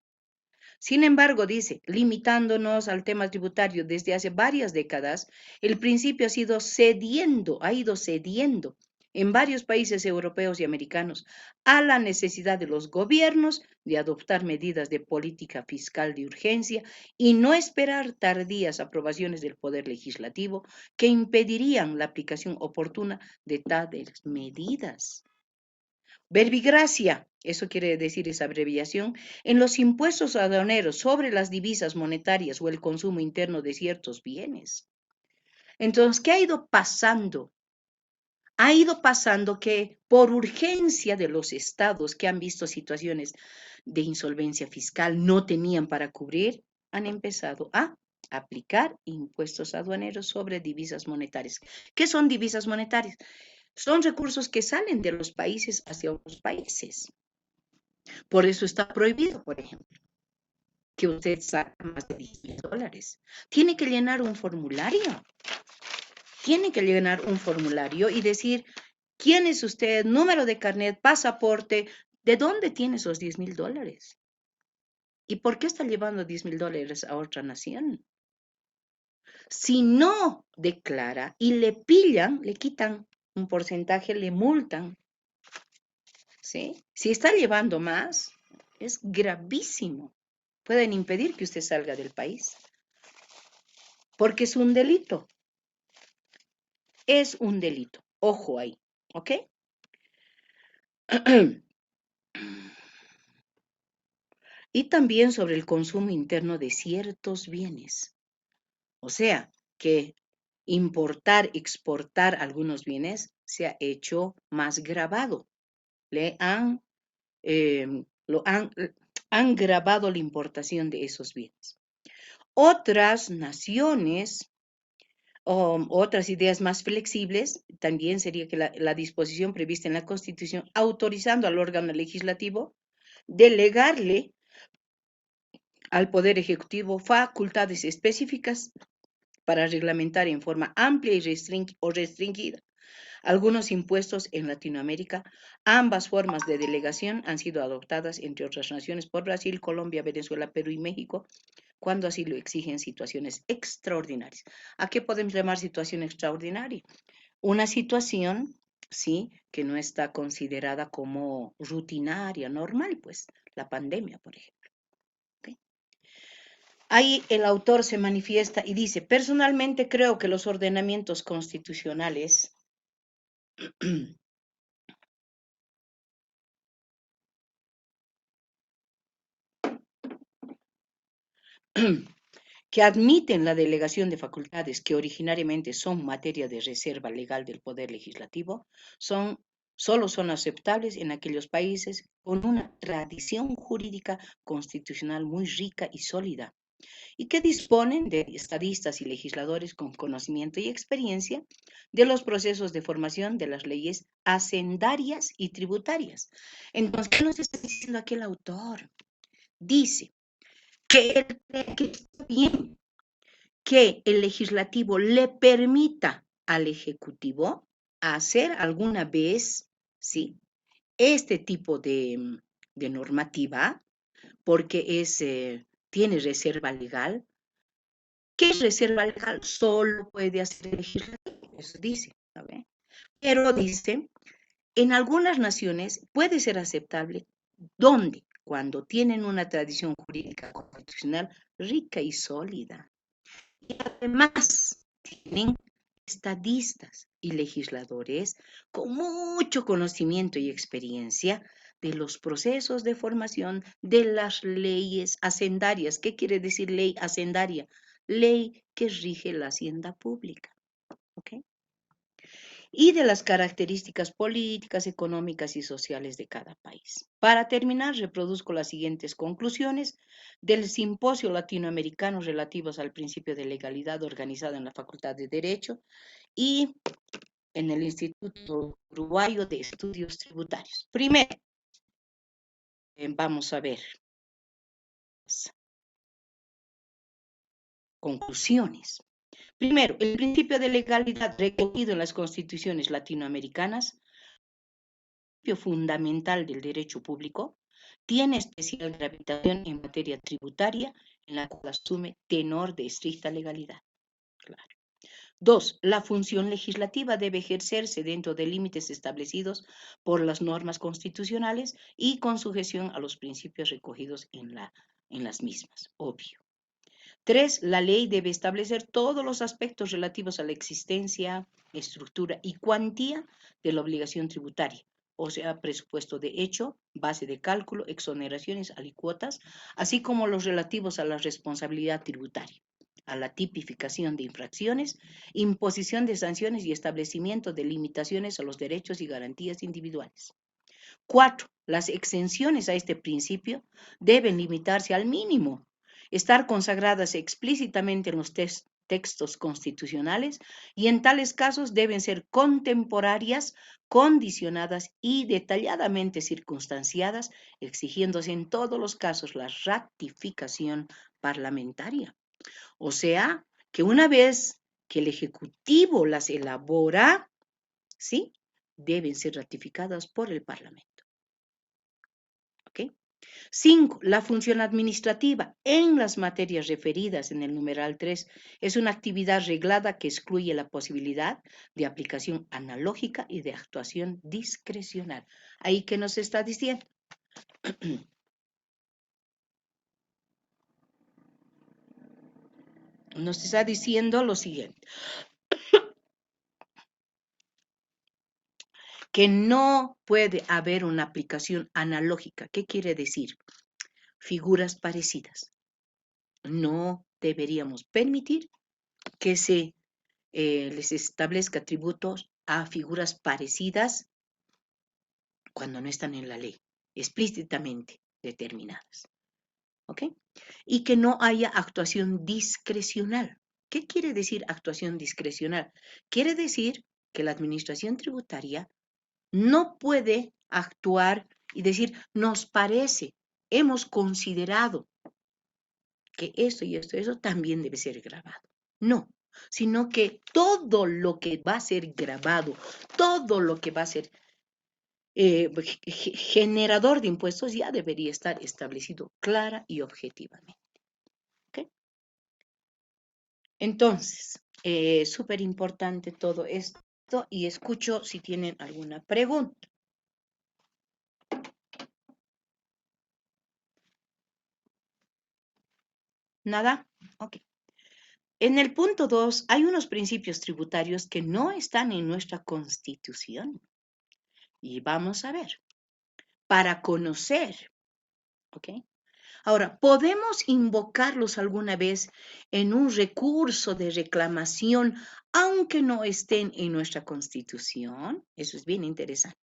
Sin embargo, dice, limitándonos al tema tributario desde hace varias décadas, el principio ha ido cediendo en varios países europeos y americanos a la necesidad de los gobiernos de adoptar medidas de política fiscal de urgencia y no esperar tardías aprobaciones del Poder Legislativo que impedirían la aplicación oportuna de tales medidas. Verbigracia, eso quiere decir esa abreviación, en los impuestos aduaneros sobre las divisas monetarias o el consumo interno de ciertos bienes. Entonces, ¿qué ha ido pasando? Ha ido pasando que por urgencia de los estados que han visto situaciones de insolvencia fiscal no tenían para cubrir, han empezado a aplicar impuestos aduaneros sobre divisas monetarias. ¿Qué son divisas monetarias? Son recursos que salen de los países hacia otros países. Por eso está prohibido, por ejemplo, que usted saque más de $10,000. Tiene que llenar un formulario. Tiene que llenar un formulario y decir quién es usted, número de carnet, pasaporte, de dónde tiene esos $10,000 y por qué está llevando $10,000 a otra nación. Si no declara y le pillan, le quitan un porcentaje, le multan. ¿Sí? Si está llevando más, es gravísimo. Pueden impedir que usted salga del país. Porque es un delito. Es un delito. Ojo ahí. ¿Ok? Y también sobre el consumo interno de ciertos bienes. O sea, que importar, exportar algunos bienes se ha hecho más gravado. Han gravado la importación de esos bienes. Otras naciones, otras ideas más flexibles, también sería que la disposición prevista en la Constitución, autorizando al órgano legislativo, delegarle al Poder Ejecutivo facultades específicas para reglamentar en forma amplia y restringida algunos impuestos en Latinoamérica. Ambas formas de delegación han sido adoptadas, entre otras naciones, por Brasil, Colombia, Venezuela, Perú y México, cuando así lo exigen situaciones extraordinarias. ¿A qué podemos llamar situación extraordinaria? Una situación, sí, que no está considerada como rutinaria, normal, pues, la pandemia, por ejemplo. ¿Okay? Ahí el autor se manifiesta y dice, personalmente creo que los ordenamientos constitucionales que admiten la delegación de facultades que originariamente son materia de reserva legal del Poder Legislativo, solo son aceptables en aquellos países con una tradición jurídica constitucional muy rica y sólida, y que disponen de estadistas y legisladores con conocimiento y experiencia de los procesos de formación de las leyes hacendarias y tributarias. Entonces, ¿qué nos está diciendo aquí el autor? Dice que está bien que el legislativo le permita al ejecutivo hacer alguna vez, ¿sí?, este tipo de normativa, porque tiene reserva legal. ¿Qué es reserva legal? Solo puede hacer el legislativo, eso dice, ¿sabe? Pero dice, en algunas naciones puede ser aceptable, ¿dónde? Cuando tienen una tradición jurídica constitucional rica y sólida. Y además tienen estadistas y legisladores con mucho conocimiento y experiencia de los procesos de formación de las leyes hacendarias. ¿Qué quiere decir ley hacendaria? Ley que rige la hacienda pública. ¿Okay? Y de las características políticas, económicas y sociales de cada país. Para terminar, reproduzco las siguientes conclusiones del Simposio Latinoamericano relativos al principio de legalidad organizado en la Facultad de Derecho y en el Instituto Uruguayo de Estudios Tributarios. Primero, vamos a ver conclusiones. Primero, el principio de legalidad recogido en las constituciones latinoamericanas, principio fundamental del derecho público, tiene especial gravitación en materia tributaria, en la cual asume tenor de estricta legalidad. Claro. 2. La función legislativa debe ejercerse dentro de límites establecidos por las normas constitucionales y con sujeción a los principios recogidos en las mismas, obvio. 3. La ley debe establecer todos los aspectos relativos a la existencia, estructura y cuantía de la obligación tributaria, o sea, presupuesto de hecho, base de cálculo, exoneraciones, alícuotas, así como los relativos a la responsabilidad tributaria, a la tipificación de infracciones, imposición de sanciones y establecimiento de limitaciones a los derechos y garantías individuales. 4. Las exenciones a este principio deben limitarse al mínimo, estar consagradas explícitamente en los textos constitucionales y en tales casos deben ser contemporáneas, condicionadas y detalladamente circunstanciadas, exigiéndose en todos los casos la ratificación parlamentaria. O sea, que una vez que el Ejecutivo las elabora, ¿sí?, deben ser ratificadas por el Parlamento. ¿Ok? 5. La función administrativa en las materias referidas en el numeral 3 es una actividad reglada que excluye la posibilidad de aplicación analógica y de actuación discrecional. ¿Ahí qué nos está diciendo? Nos está diciendo lo siguiente, que no puede haber una aplicación analógica. ¿Qué quiere decir? Figuras parecidas. No deberíamos permitir que se les establezca tributos a figuras parecidas cuando no están en la ley, explícitamente determinadas. ¿Ok? Y que no haya actuación discrecional. ¿Qué quiere decir actuación discrecional? Quiere decir que la administración tributaria no puede actuar y decir, nos parece, hemos considerado que esto y esto, eso también debe ser grabado. No, sino que todo lo que va a ser grabado, todo lo que va a ser generador de impuestos ya debería estar establecido clara y objetivamente. ¿Okay? Entonces, súper importante todo esto y escucho si tienen alguna pregunta. ¿Nada? Ok. En el punto 2 hay unos principios tributarios que no están en nuestra Constitución. Y vamos a ver, para conocer, ¿ok? Ahora, ¿podemos invocarlos alguna vez en un recurso de reclamación, aunque no estén en nuestra Constitución? Eso es bien interesante.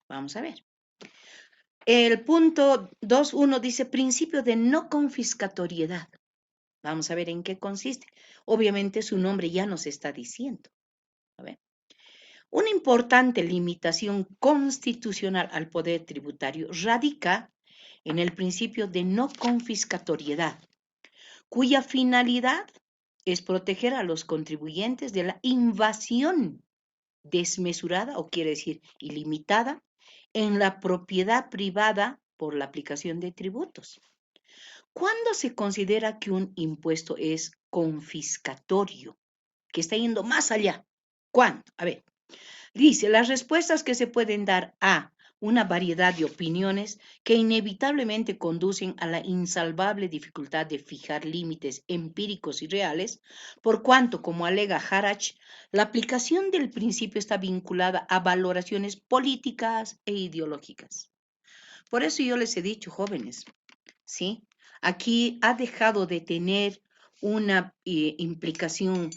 Vamos a ver. El punto 2.1 dice principio de no confiscatoriedad. Vamos a ver en qué consiste. Obviamente su nombre ya nos está diciendo. A ver. Una importante limitación constitucional al poder tributario radica en el principio de no confiscatoriedad, cuya finalidad es proteger a los contribuyentes de la invasión desmesurada, o quiere decir ilimitada, en la propiedad privada por la aplicación de tributos. ¿Cuándo se considera que un impuesto es confiscatorio, que está yendo más allá? ¿Cuándo? A ver. Dice, las respuestas que se pueden dar a una variedad de opiniones que inevitablemente conducen a la insalvable dificultad de fijar límites empíricos y reales, por cuanto, como alega Harach, la aplicación del principio está vinculada a valoraciones políticas e ideológicas. Por eso yo les he dicho, jóvenes, ¿sí? Aquí ha dejado de tener una implicación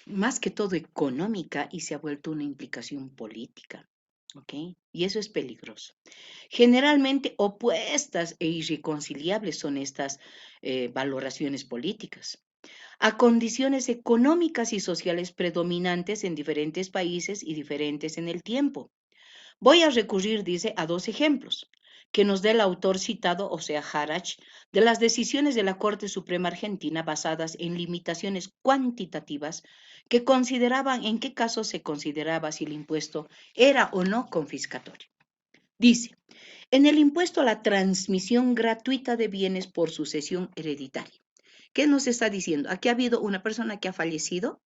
más que todo económica y se ha vuelto una implicación política, ¿ok? Y eso es peligroso. Generalmente opuestas e irreconciliables son estas valoraciones políticas a condiciones económicas y sociales predominantes en diferentes países y diferentes en el tiempo. Voy a recurrir, dice, a dos ejemplos que nos da el autor citado, o sea, Harach, de las decisiones de la Corte Suprema Argentina basadas en limitaciones cuantitativas que consideraban en qué caso se consideraba si el impuesto era o no confiscatorio. Dice, en el impuesto a la transmisión gratuita de bienes por sucesión hereditaria. ¿Qué nos está diciendo? Aquí ha habido una persona que ha fallecido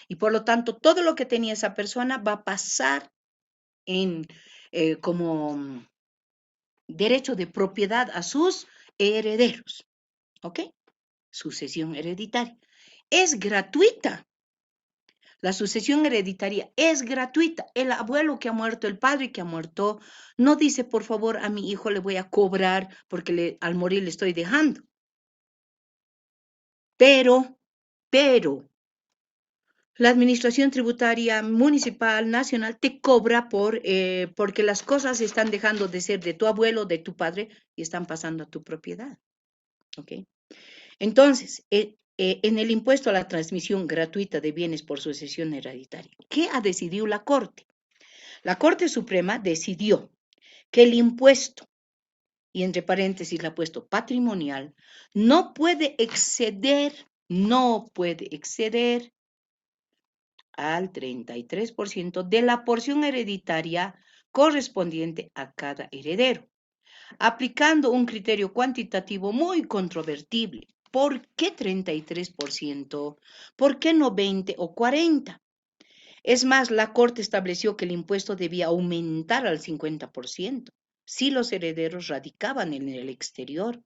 y por lo tanto todo lo que tenía esa persona va a pasar en, como derecho de propiedad a sus herederos. ¿Ok? Sucesión hereditaria. Es gratuita. La sucesión hereditaria es gratuita. El abuelo que ha muerto, el padre que ha muerto, no dice, por favor, a mi hijo le voy a cobrar porque al morir le estoy dejando. Pero, la administración tributaria municipal, nacional, te cobra porque las cosas están dejando de ser de tu abuelo, de tu padre, y están pasando a tu propiedad. ¿Ok? Entonces, en el impuesto a la transmisión gratuita de bienes por sucesión hereditaria, ¿qué ha decidido la Corte? La Corte Suprema decidió que el impuesto, y entre paréntesis le ha puesto patrimonial, no puede exceder al 33% de la porción hereditaria correspondiente a cada heredero, aplicando un criterio cuantitativo muy controvertible. ¿Por qué 33%? ¿Por qué no 20 o 40%? Es más, la Corte estableció que el impuesto debía aumentar al 50% si los herederos radicaban en el exterior.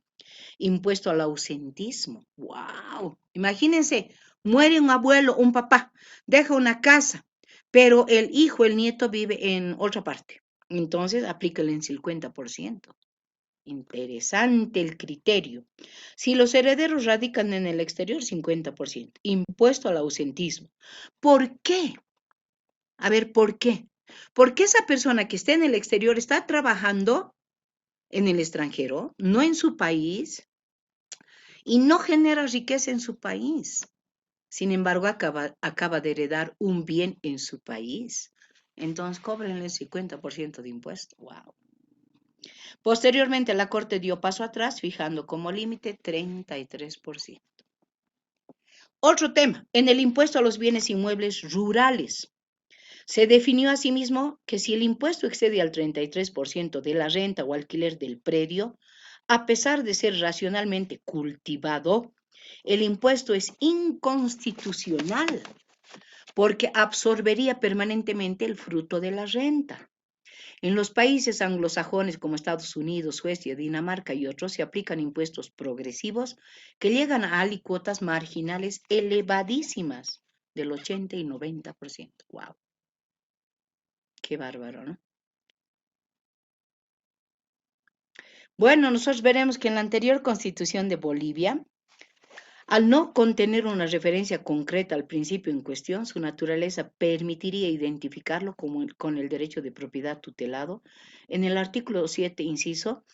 Impuesto al ausentismo. ¡Wow! Imagínense, muere un abuelo, un papá, deja una casa, pero el hijo, el nieto vive en otra parte. Entonces, aplícale en 50%. Interesante el criterio. Si los herederos radican en el exterior, 50%. Impuesto al ausentismo. ¿Por qué? A ver, ¿por qué? Porque esa persona que está en el exterior está trabajando en el extranjero, no en su país, y no genera riqueza en su país. Sin embargo, acaba de heredar un bien en su país. Entonces, cóbrenle el 50% de impuesto. ¡Wow! Posteriormente, la Corte dio paso atrás, fijando como límite 33%. Otro tema, en el impuesto a los bienes inmuebles rurales. Se definió asimismo que si el impuesto excede al 33% de la renta o alquiler del predio, a pesar de ser racionalmente cultivado, el impuesto es inconstitucional porque absorbería permanentemente el fruto de la renta. En los países anglosajones como Estados Unidos, Suecia, Dinamarca y otros se aplican impuestos progresivos que llegan a alícuotas marginales elevadísimas del 80 y 90%. ¡Wow! Qué bárbaro, ¿no? Bueno, nosotros veremos que en la anterior constitución de Bolivia, al no contener una referencia concreta al principio en cuestión, su naturaleza permitiría identificarlo con el derecho de propiedad tutelado en el artículo 7, inciso,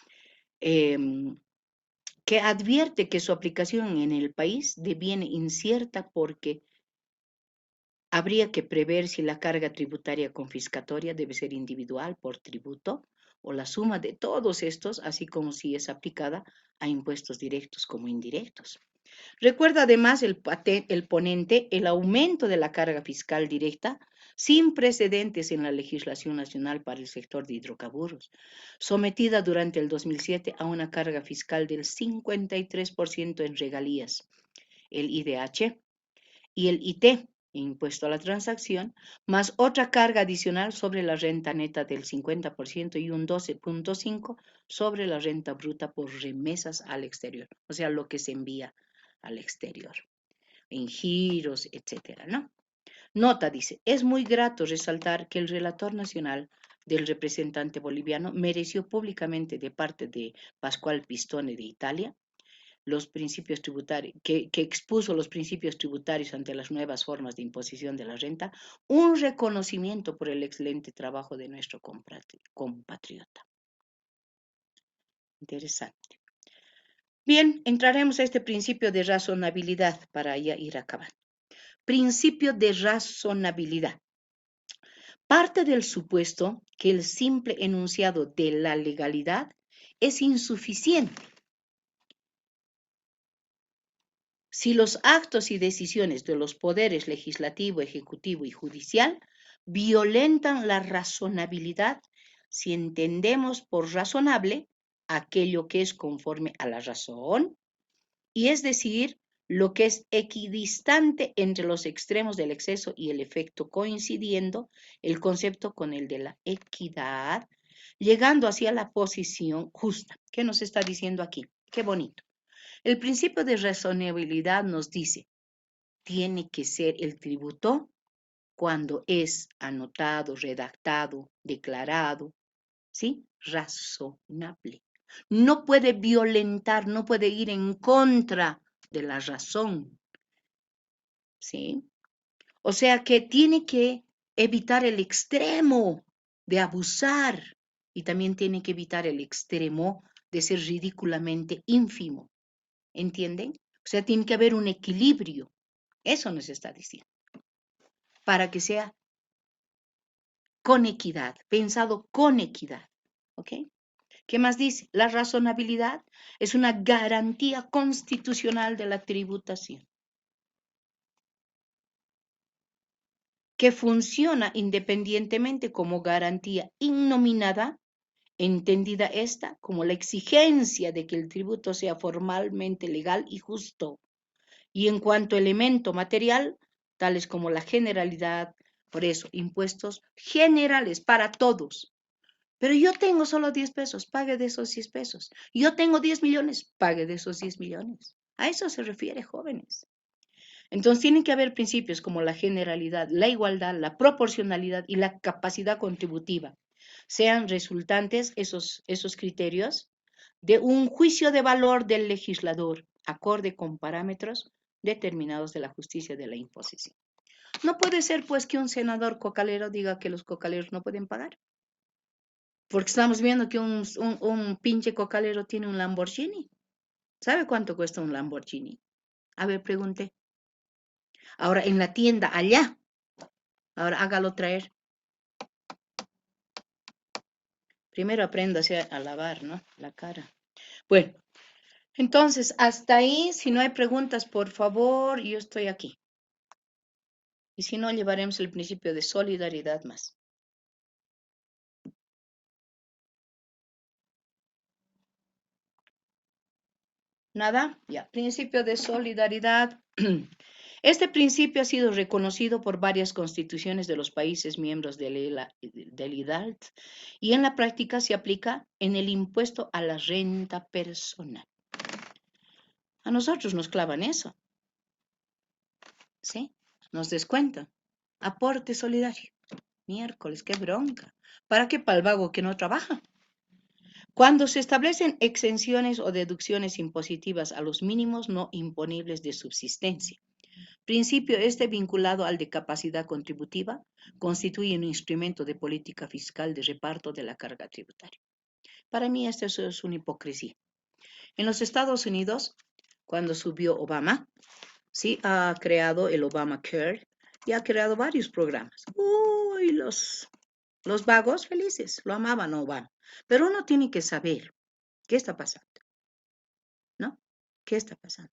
que advierte que su aplicación en el país deviene incierta porque habría que prever si la carga tributaria confiscatoria debe ser individual por tributo o la suma de todos estos, así como si es aplicada a impuestos directos como indirectos. Recuerda además el ponente el aumento de la carga fiscal directa sin precedentes en la legislación nacional para el sector de hidrocarburos, sometida durante el 2007 a una carga fiscal del 53% en regalías, el IDH y el IT, impuesto a la transacción, más otra carga adicional sobre la renta neta del 50% y un 12.5% sobre la renta bruta por remesas al exterior, o sea, lo que se envía al exterior, en giros, etcétera, ¿no? Nota, dice, es muy grato resaltar que el relator nacional del representante boliviano mereció públicamente de parte de Pascual Pistone de Italia los principios tributarios, que expuso los principios tributarios ante las nuevas formas de imposición de la renta, un reconocimiento por el excelente trabajo de nuestro compatriota. Interesante. Bien, entraremos a este principio de razonabilidad para ya ir acabando. Principio de razonabilidad. Parte del supuesto que el simple enunciado de la legalidad es insuficiente. Si los actos y decisiones de los poderes legislativo, ejecutivo y judicial violentan la razonabilidad, si entendemos por razonable aquello que es conforme a la razón, y es decir, lo que es equidistante entre los extremos del exceso y el efecto coincidiendo el concepto con el de la equidad, llegando hacia la posición justa. ¿Qué nos está diciendo aquí? Qué bonito. El principio de razonabilidad nos dice, tiene que ser el tributo cuando es anotado, redactado, declarado, ¿sí? Razonable. No puede violentar, no puede ir en contra de la razón, ¿sí? O sea que tiene que evitar el extremo de abusar y también tiene que evitar el extremo de ser ridículamente ínfimo, ¿entienden? O sea, tiene que haber un equilibrio, eso nos está diciendo, para que sea con equidad, pensado con equidad, ¿ok? ¿Qué más dice? La razonabilidad es una garantía constitucional de la tributación, que funciona independientemente como garantía innominada, entendida esta como la exigencia de que el tributo sea formalmente legal y justo, y en cuanto a elemento material, tales como la generalidad, por eso, impuestos generales para todos. Pero yo tengo solo 10 pesos, pague de esos 10 pesos. Yo tengo 10 millones, pague de esos 10 millones. A eso se refiere, jóvenes. Entonces tienen que haber principios como la generalidad, la igualdad, la proporcionalidad y la capacidad contributiva. Sean resultantes esos criterios de un juicio de valor del legislador, acorde con parámetros determinados de la justicia de la imposición. No puede ser pues que un senador cocalero diga que los cocaleros no pueden pagar. Porque estamos viendo que un pinche cocalero tiene un Lamborghini. ¿Sabe cuánto cuesta un Lamborghini? A ver, pregunté. Ahora, en la tienda allá, ahora hágalo traer. Primero apréndase a lavar, ¿no? La cara. Bueno, entonces, hasta ahí, si no hay preguntas, por favor, yo estoy aquí. Y si no, llevaremos el principio de solidaridad más. ¿Nada? Ya, principio de solidaridad. Este principio ha sido reconocido por varias constituciones de los países miembros del IDALT y en la práctica se aplica en el impuesto a la renta personal. A nosotros nos clavan eso, ¿sí? Nos descuentan. Aporte solidario. Miércoles, qué bronca. ¿Para qué? Para el vago que no trabaja. Cuando se establecen exenciones o deducciones impositivas a los mínimos no imponibles de subsistencia. Principio este vinculado al de capacidad contributiva, constituye un instrumento de política fiscal de reparto de la carga tributaria. Para mí esto es una hipocresía. En los Estados Unidos, cuando subió Obama, sí ha creado el Obamacare y ha creado varios programas. Uy, los vagos felices, lo amaban a Obama. Pero uno tiene que saber qué está pasando, ¿no? ¿Qué está pasando?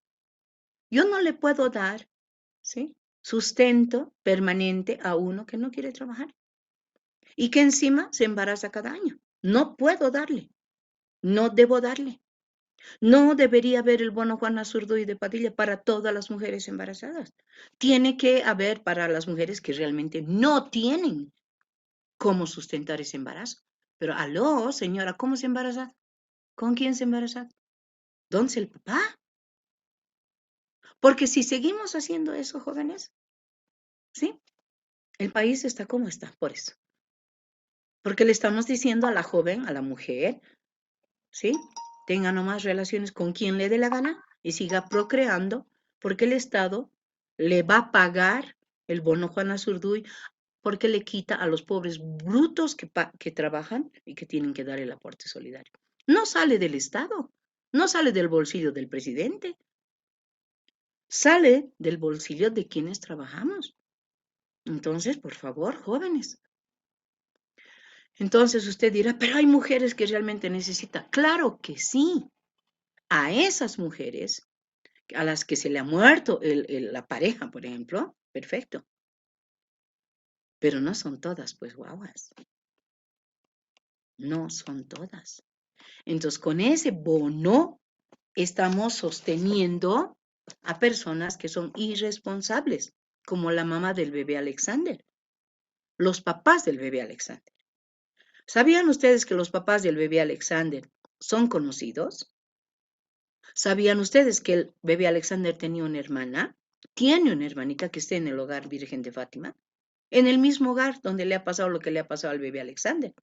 Yo no le puedo dar, ¿sí?, sustento permanente a uno que no quiere trabajar y que encima se embaraza cada año. No puedo darle, no debo darle. No debería haber el bono Juana Zurduy de Padilla para todas las mujeres embarazadas. Tiene que haber para las mujeres que realmente no tienen cómo sustentar ese embarazo. Pero, aló, señora, ¿cómo se embaraza? ¿Con quién se embaraza? ¿Dónde es el papá? Porque si seguimos haciendo eso, jóvenes, ¿sí? El país está como está, por eso. Porque le estamos diciendo a la joven, a la mujer, ¿sí? Tenga nomás relaciones con quien le dé la gana y siga procreando, porque el Estado le va a pagar el bono Juana Zurduy, porque le quita a los pobres brutos que trabajan y que tienen que dar el aporte solidario. No sale del Estado, no sale del bolsillo del presidente, sale del bolsillo de quienes trabajamos. Entonces, por favor, jóvenes. Entonces usted dirá, pero hay mujeres que realmente necesitan. Claro que sí. A esas mujeres, a las que se le ha muerto la pareja, por ejemplo, perfecto. Pero no son todas, pues guaguas. No son todas. Entonces, con ese bono estamos sosteniendo a personas que son irresponsables, como la mamá del bebé Alexander, los papás del bebé Alexander. ¿Sabían ustedes que los papás del bebé Alexander son conocidos? ¿Sabían ustedes que el bebé Alexander tenía una hermana? Tiene una hermanita que está en el hogar Virgen de Fátima, en el mismo hogar donde le ha pasado lo que le ha pasado al bebé Alexander.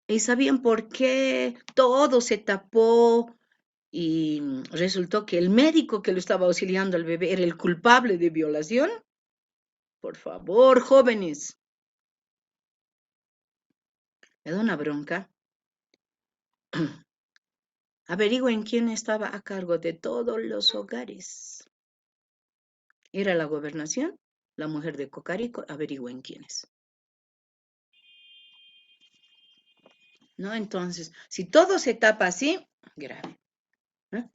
¿Y sabían por qué todo se tapó y resultó que el médico que lo estaba auxiliando al bebé era el culpable de violación? Por favor, jóvenes. Me da una bronca. Averigüen quién estaba a cargo de todos los hogares. ¿Era la gobernación? ¿La mujer de Cocarico? Averigüen quiénes. ¿No? Entonces, si todo se tapa así, grave. ¿No?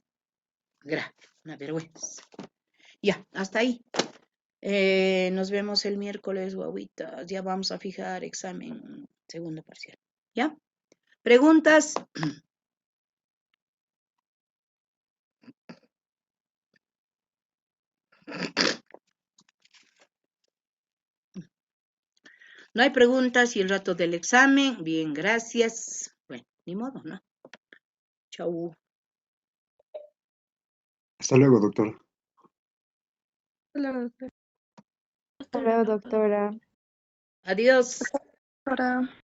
Grave, una vergüenza. Ya, hasta ahí. Nos vemos el miércoles, guaguitas. Ya vamos a fijar examen segundo parcial. ¿Ya? ¿Preguntas? No hay preguntas y el rato del examen. Bien, gracias. Bueno, ni modo, ¿no? Chau. Hasta luego, doctor. Hola, doctora. Hasta Hasta luego, luego. doctora. Adiós. Doctora.